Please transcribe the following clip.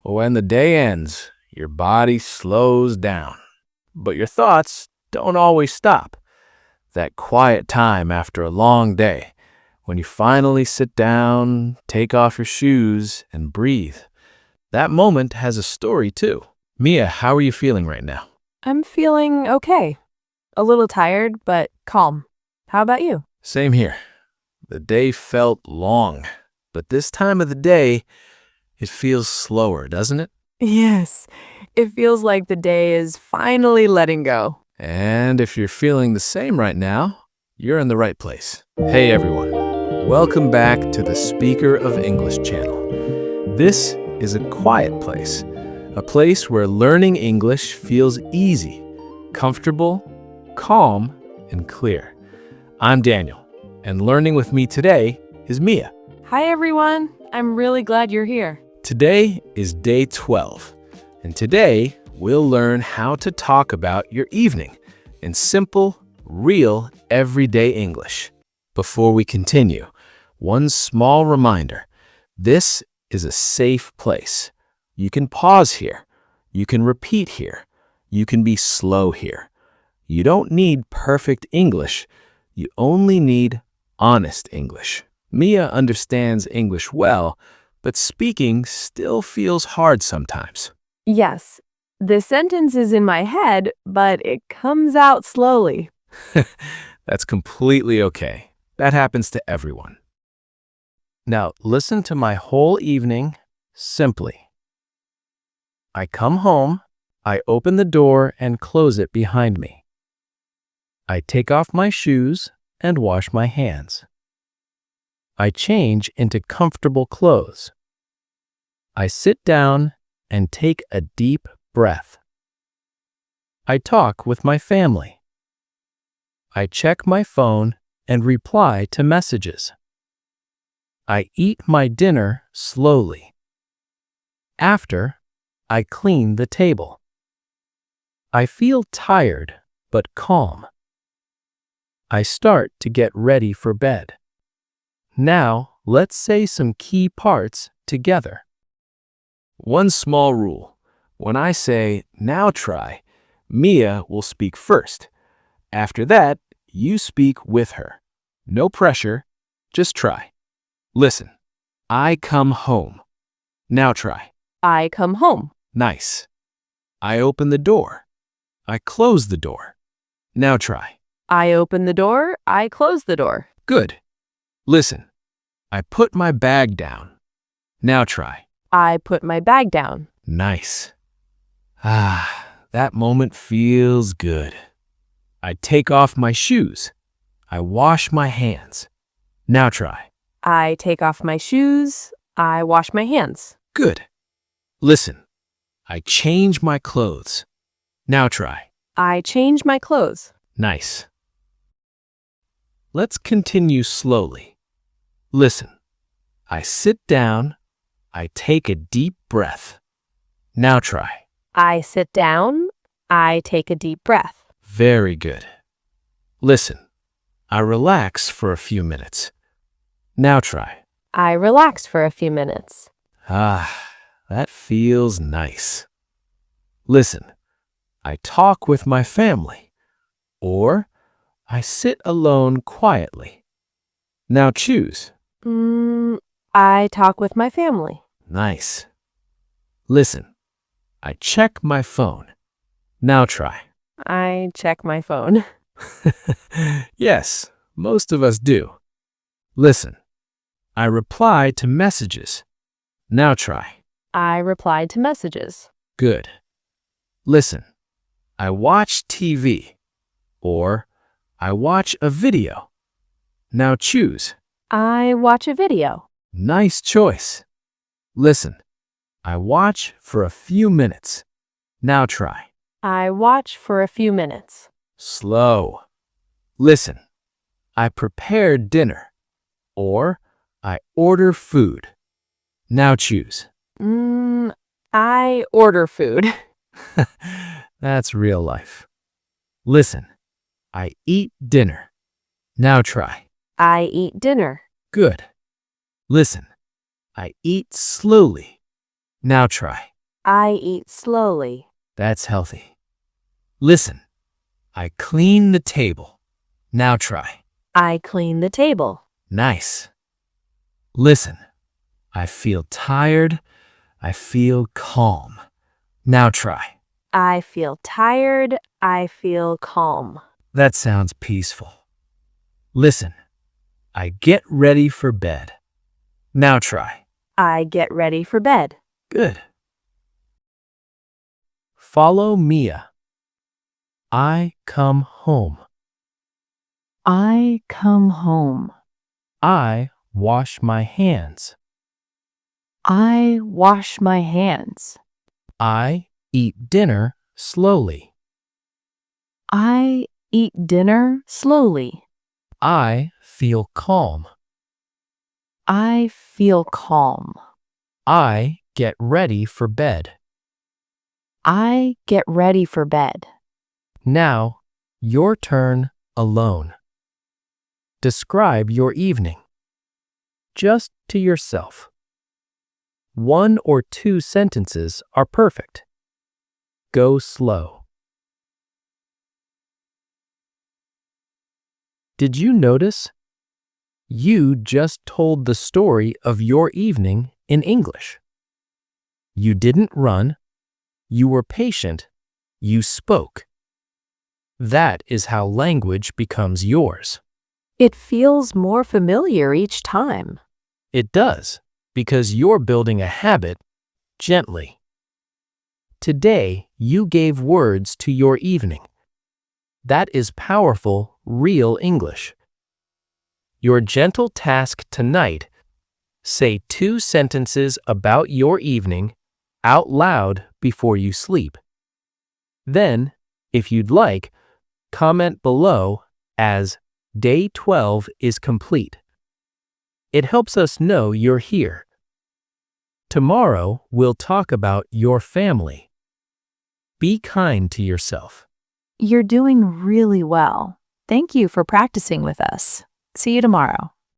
When the day ends, your body slows down, but your thoughts don't always stop. That quiet time after a long day, when you finally sit down, take off your shoes, and breathe. That moment has a story too. Mia, how are you feeling right now? I'm feeling okay. A little tired, but calm. How about you? Same here. The day felt long, but this time of the day, it feels slower, doesn't it? Yes, it feels like the day is finally letting go. And if you're feeling the same right now, you're in the right place. Hey everyone, welcome back to the Speaker of English channel. This is a quiet place, a place where learning English feels easy, comfortable, calm, and clear. I'm Daniel, and learning with me today is Mia. Hi everyone, I'm really glad you're here. Today is day 12, and today we'll learn how to talk about your evening in simple, real, everyday English. Before we continue, one small reminder. This is a safe place. You can pause here. You can repeat here. You can be slow here. You don't need perfect English. You only need honest English. Mia understands English well, but speaking still feels hard sometimes. Yes, the sentence is in my head, but it comes out slowly. That's completely okay. That happens to everyone. Now, listen to my whole evening simply. I come home, I open the door and close it behind me. I take off my shoes and wash my hands. I change into comfortable clothes. I sit down and take a deep breath. I talk with my family. I check my phone and reply to messages. I eat my dinner slowly. After, I clean the table. I feel tired but calm. I start to get ready for bed. Now, let's say some key parts together. One small rule. When I say, now try, Mia will speak first. After that, you speak with her. No pressure, just try. Listen. I come home. Now try. I come home. Nice. I open the door. I close the door. Now try. I open the door, I close the door. Good. Listen. I put my bag down. Now try. I put my bag down. Nice. That moment feels good. I take off my shoes. I wash my hands. Now try. I take off my shoes, I wash my hands. Good. Listen. I change my clothes. Now try. I change my clothes. Nice. Let's continue slowly. Listen. I sit down. I take a deep breath. Now try. I sit down, I take a deep breath. Very good. Listen. I relax for a few minutes. Now try. I relax for a few minutes. That feels nice. Listen. I talk with my family. Or I sit alone quietly. Now choose. I talk with my family. Nice. Listen. I check my phone. Now try. I check my phone. Yes, most of us do. Listen. I reply to messages. Now try. I reply to messages. Good. Listen. I watch TV. Or I watch a video. Now choose. I watch a video. Nice choice. Listen. I watch for a few minutes. Now try. I watch for a few minutes. Slow. Listen. I prepare dinner. Or I order food. Now choose. I order food. That's real life. Listen. I eat dinner. Now try. I eat dinner. Good. Listen. I eat slowly. Now try. I eat slowly. That's healthy. Listen, I clean the table. Now try. I clean the table. Nice. Listen, I feel tired. I feel calm. Now try. I feel tired. I feel calm. That sounds peaceful. Listen, I get ready for bed. Now try. I get ready for bed. Good. Follow Mia. I come home. I come home. I wash my hands. I wash my hands. I eat dinner slowly. I eat dinner slowly. I feel calm. I feel calm. I get ready for bed. I get ready for bed. Now, your turn alone. Describe your evening. Just to yourself. 1 or 2 sentences are perfect. Go slow. Did you notice? You just told the story of your evening in English. You didn't run. You were patient. You spoke. That is how language becomes yours. It feels more familiar each time. It does, because you're building a habit gently. Today, you gave words to your evening. That is powerful, real English. Your gentle task tonight: say 2 sentences about your evening out loud before you sleep. Then, if you'd like, comment below as Day 12 is complete. It helps us know you're here. Tomorrow, we'll talk about your family. Be kind to yourself. You're doing really well. Thank you for practicing with us. See you tomorrow.